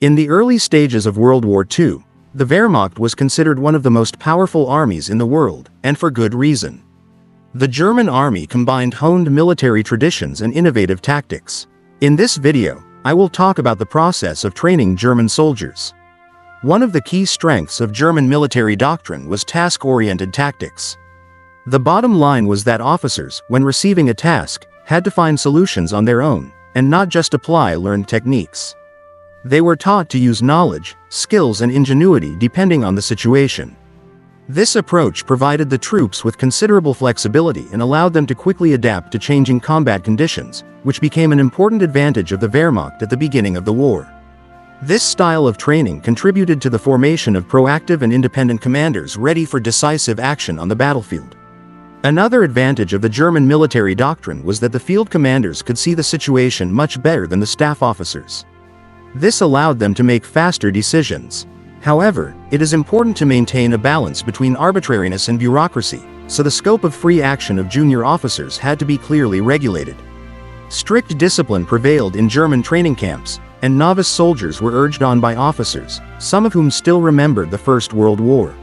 In the early stages of World War II, the Wehrmacht was considered one of the most powerful armies in the world, and for good reason. The German army combined honed military traditions and innovative tactics. In this video, I will talk about the process of training German soldiers. One of the key strengths of German military doctrine was task-oriented tactics. The bottom line was that officers, when receiving a task, had to find solutions on their own, and not just apply learned techniques. They were taught to use knowledge, skills and ingenuity depending on the situation. This approach provided the troops with considerable flexibility and allowed them to quickly adapt to changing combat conditions, which became an important advantage of the Wehrmacht at the beginning of the war. This style of training contributed to the formation of proactive and independent commanders ready for decisive action on the battlefield. Another advantage of the German military doctrine was that the field commanders could see the situation much better than the staff officers. This allowed them to make faster decisions. However, it is important to maintain a balance between arbitrariness and bureaucracy, so the scope of free action of junior officers had to be clearly regulated. Strict discipline prevailed in German training camps, and novice soldiers were urged on by officers, some of whom still remembered the First World War.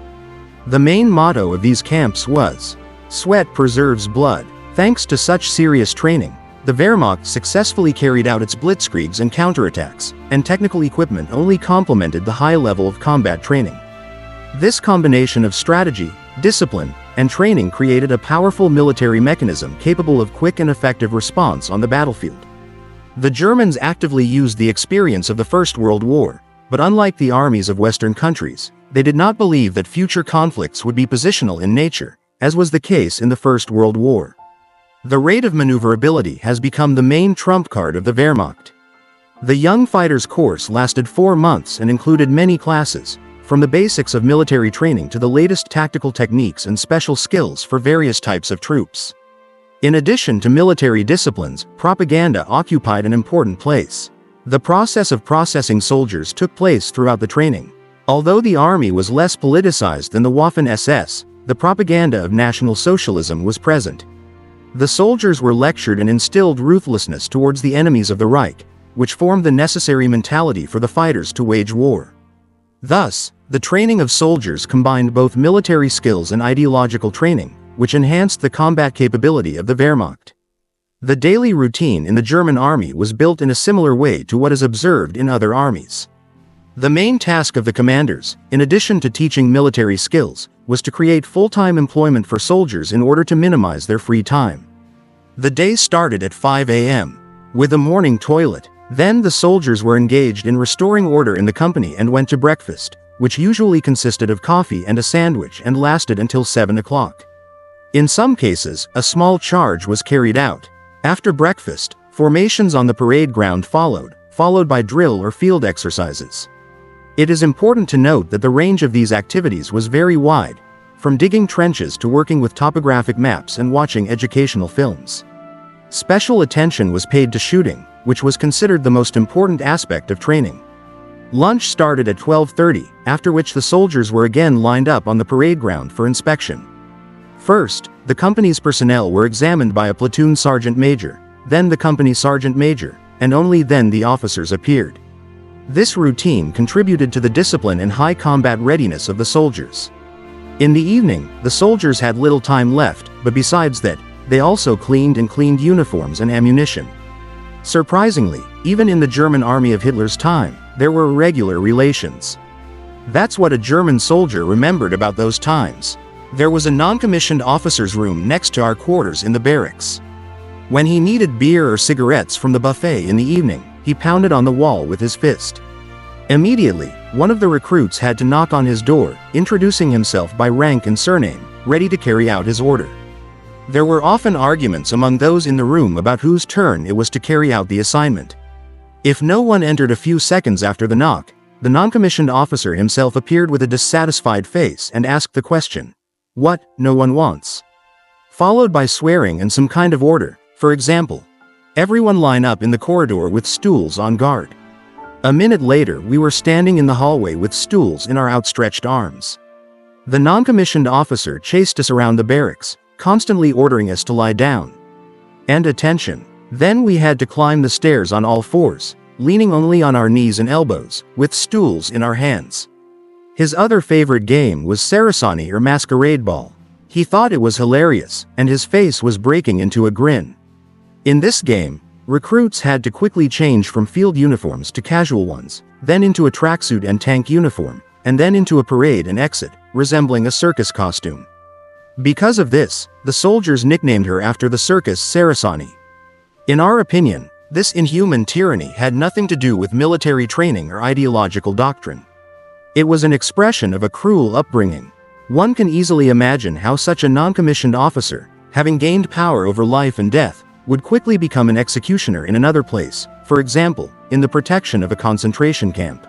The main motto of these camps was, "Sweat preserves blood." Thanks to such serious training, the Wehrmacht successfully carried out its blitzkriegs and counterattacks, and technical equipment only complemented the high level of combat training. This combination of strategy, discipline, and training created a powerful military mechanism capable of quick and effective response on the battlefield. The Germans actively used the experience of the First World War, but unlike the armies of Western countries, they did not believe that future conflicts would be positional in nature, as was the case in the First World War. The rate of maneuverability has become the main trump card of the Wehrmacht. The young fighters course lasted 4 months and included many classes, from the basics of military training to the latest tactical techniques and special skills for various types of troops. In addition to military disciplines, propaganda occupied an important place. The process of processing soldiers took place throughout the training. Although the army was less politicized than the Waffen-SS, the propaganda of National Socialism was present. The soldiers were lectured and instilled ruthlessness towards the enemies of the Reich, which formed the necessary mentality for the fighters to wage war. Thus, the training of soldiers combined both military skills and ideological training, which enhanced the combat capability of the Wehrmacht. The daily routine in the German army was built in a similar way to what is observed in other armies. The main task of the commanders, in addition to teaching military skills, was to create full-time employment for soldiers in order to minimize their free time. The day started at 5 a.m. with a morning toilet. Then the soldiers were engaged in restoring order in the company and went to breakfast, which usually consisted of coffee and a sandwich and lasted until 7 o'clock. In some cases, a small charge was carried out. After breakfast, formations on the parade ground followed by drill or field exercises. It is important to note that the range of these activities was very wide, from digging trenches to working with topographic maps and watching educational films. Special attention was paid to shooting, which was considered the most important aspect of training. Lunch started at 12:30, after which the soldiers were again lined up on the parade ground for inspection. First, the company's personnel were examined by a platoon sergeant major, then the company sergeant major, and only then the officers appeared. This routine contributed to the discipline and high combat readiness of the soldiers. In the evening, the soldiers had little time left, but besides that, they also cleaned uniforms and ammunition. Surprisingly, even in the German army of Hitler's time, there were irregular relations. That's what a German soldier remembered about those times. There was a non-commissioned officer's room next to our quarters in the barracks. When he needed beer or cigarettes from the buffet in the evening, he pounded on the wall with his fist. Immediately, one of the recruits had to knock on his door, introducing himself by rank and surname, ready to carry out his order. There were often arguments among those in the room about whose turn it was to carry out the assignment. If no one entered a few seconds after the knock, the non-commissioned officer himself appeared with a dissatisfied face and asked the question, "What, no one wants?" Followed by swearing and some kind of order, for example, "Everyone line up in the corridor with stools on guard." A minute later we were standing in the hallway with stools in our outstretched arms. The non-commissioned officer chased us around the barracks, constantly ordering us to lie down. And attention. Then we had to climb the stairs on all fours, leaning only on our knees and elbows, with stools in our hands. His other favorite game was Saraceni or Masquerade Ball. He thought it was hilarious, and his face was breaking into a grin. In this game, recruits had to quickly change from field uniforms to casual ones, then into a tracksuit and tank uniform, and then into a parade and exit, resembling a circus costume. Because of this, the soldiers nicknamed her after the circus Saraceni. In our opinion, this inhuman tyranny had nothing to do with military training or ideological doctrine. It was an expression of a cruel upbringing. One can easily imagine how such a non-commissioned officer, having gained power over life and death, would quickly become an executioner in another place, for example, in the protection of a concentration camp.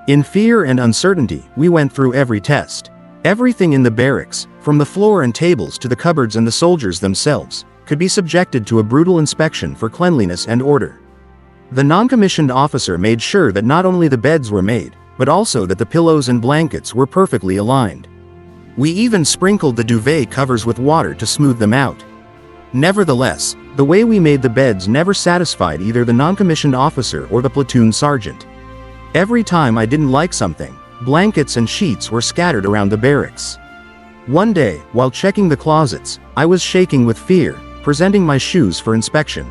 In fear and uncertainty, we went through every test. Everything in the barracks, from the floor and tables to the cupboards and the soldiers themselves, could be subjected to a brutal inspection for cleanliness and order. The non-commissioned officer made sure that not only the beds were made, but also that the pillows and blankets were perfectly aligned. We even sprinkled the duvet covers with water to smooth them out. Nevertheless, the way we made the beds never satisfied either the non-commissioned officer or the platoon sergeant. Every time I didn't like something, blankets and sheets were scattered around the barracks. One day, while checking the closets, I was shaking with fear, presenting my shoes for inspection.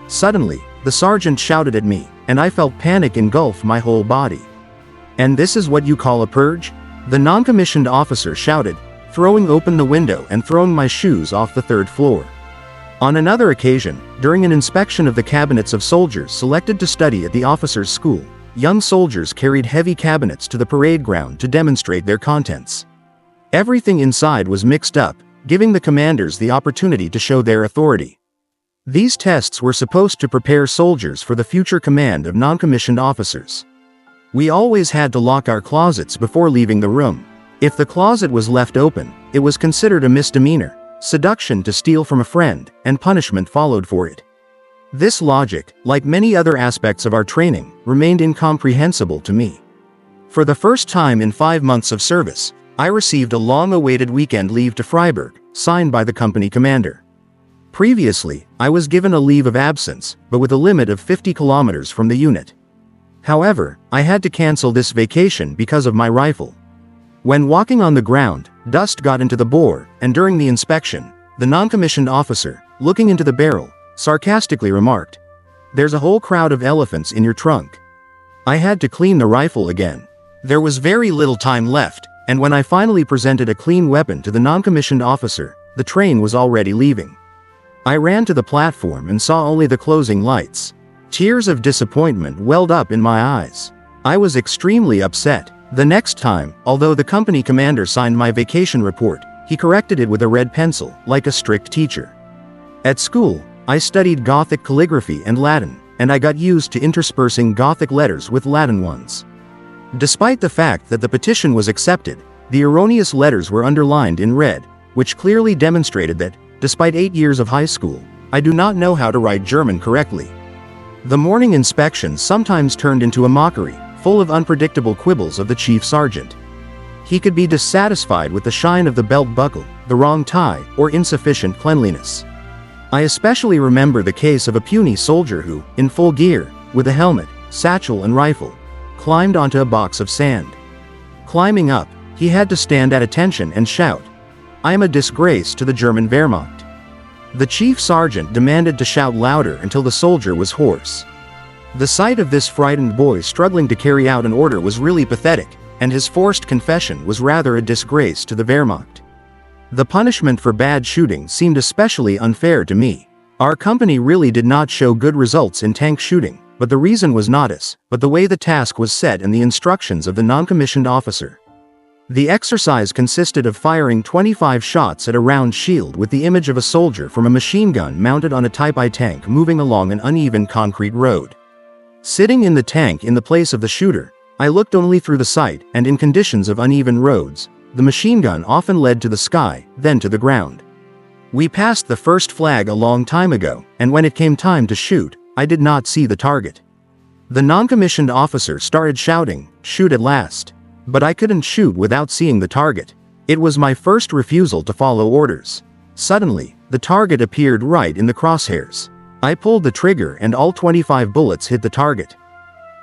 Suddenly, the sergeant shouted at me, and I felt panic engulf my whole body. "And this is what you call a purge?" the non-commissioned officer shouted, throwing open the window and throwing my shoes off the third floor. On another occasion, during an inspection of the cabinets of soldiers selected to study at the officers' school, young soldiers carried heavy cabinets to the parade ground to demonstrate their contents. Everything inside was mixed up, giving the commanders the opportunity to show their authority. These tests were supposed to prepare soldiers for the future command of non-commissioned officers. We always had to lock our closets before leaving the room. If the closet was left open, it was considered a misdemeanor, seduction to steal from a friend, and punishment followed for it. This logic, like many other aspects of our training, remained incomprehensible to me. For the first time in 5 months of service, I received a long-awaited weekend leave to Freiburg, signed by the company commander. Previously, I was given a leave of absence, but with a limit of 50 kilometers from the unit. However, I had to cancel this vacation because of my rifle. When walking on the ground, dust got into the bore, and during the inspection, the non-commissioned officer, looking into the barrel, sarcastically remarked, "There's a whole crowd of elephants in your trunk." I had to clean the rifle again. There was very little time left, and when I finally presented a clean weapon to the non-commissioned officer, the train was already leaving. I ran to the platform and saw only the closing lights. Tears of disappointment welled up in my eyes. I was extremely upset. The next time, although the company commander signed my vacation report, he corrected it with a red pencil, like a strict teacher. At school, I studied Gothic calligraphy and Latin, and I got used to interspersing Gothic letters with Latin ones. Despite the fact that the petition was accepted, the erroneous letters were underlined in red, which clearly demonstrated that, despite 8 years of high school, I do not know how to write German correctly. The morning inspection sometimes turned into a mockery, full of unpredictable quibbles of the chief sergeant. He could be dissatisfied with the shine of the belt buckle, the wrong tie, or insufficient cleanliness. I especially remember the case of a puny soldier who, in full gear, with a helmet, satchel and rifle, climbed onto a box of sand. Climbing up, he had to stand at attention and shout, "I am a disgrace to the German Wehrmacht." The chief sergeant demanded to shout louder until the soldier was hoarse. The sight of this frightened boy struggling to carry out an order was really pathetic, and his forced confession was rather a disgrace to the Wehrmacht. The punishment for bad shooting seemed especially unfair to me. Our company really did not show good results in tank shooting, but the reason was not us, but the way the task was set and the instructions of the non-commissioned officer. The exercise consisted of firing 25 shots at a round shield with the image of a soldier from a machine gun mounted on a Type I tank moving along an uneven concrete road. Sitting in the tank in the place of the shooter, I looked only through the sight, and in conditions of uneven roads, the machine gun often led to the sky, then to the ground. We passed the first flag a long time ago, and when it came time to shoot, I did not see the target. The non-commissioned officer started shouting, "Shoot at last." But I couldn't shoot without seeing the target. It was my first refusal to follow orders. Suddenly, the target appeared right in the crosshairs. I pulled the trigger and all 25 bullets hit the target.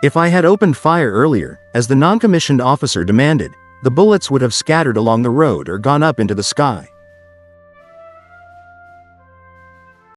If I had opened fire earlier, as the non-commissioned officer demanded, the bullets would have scattered along the road or gone up into the sky.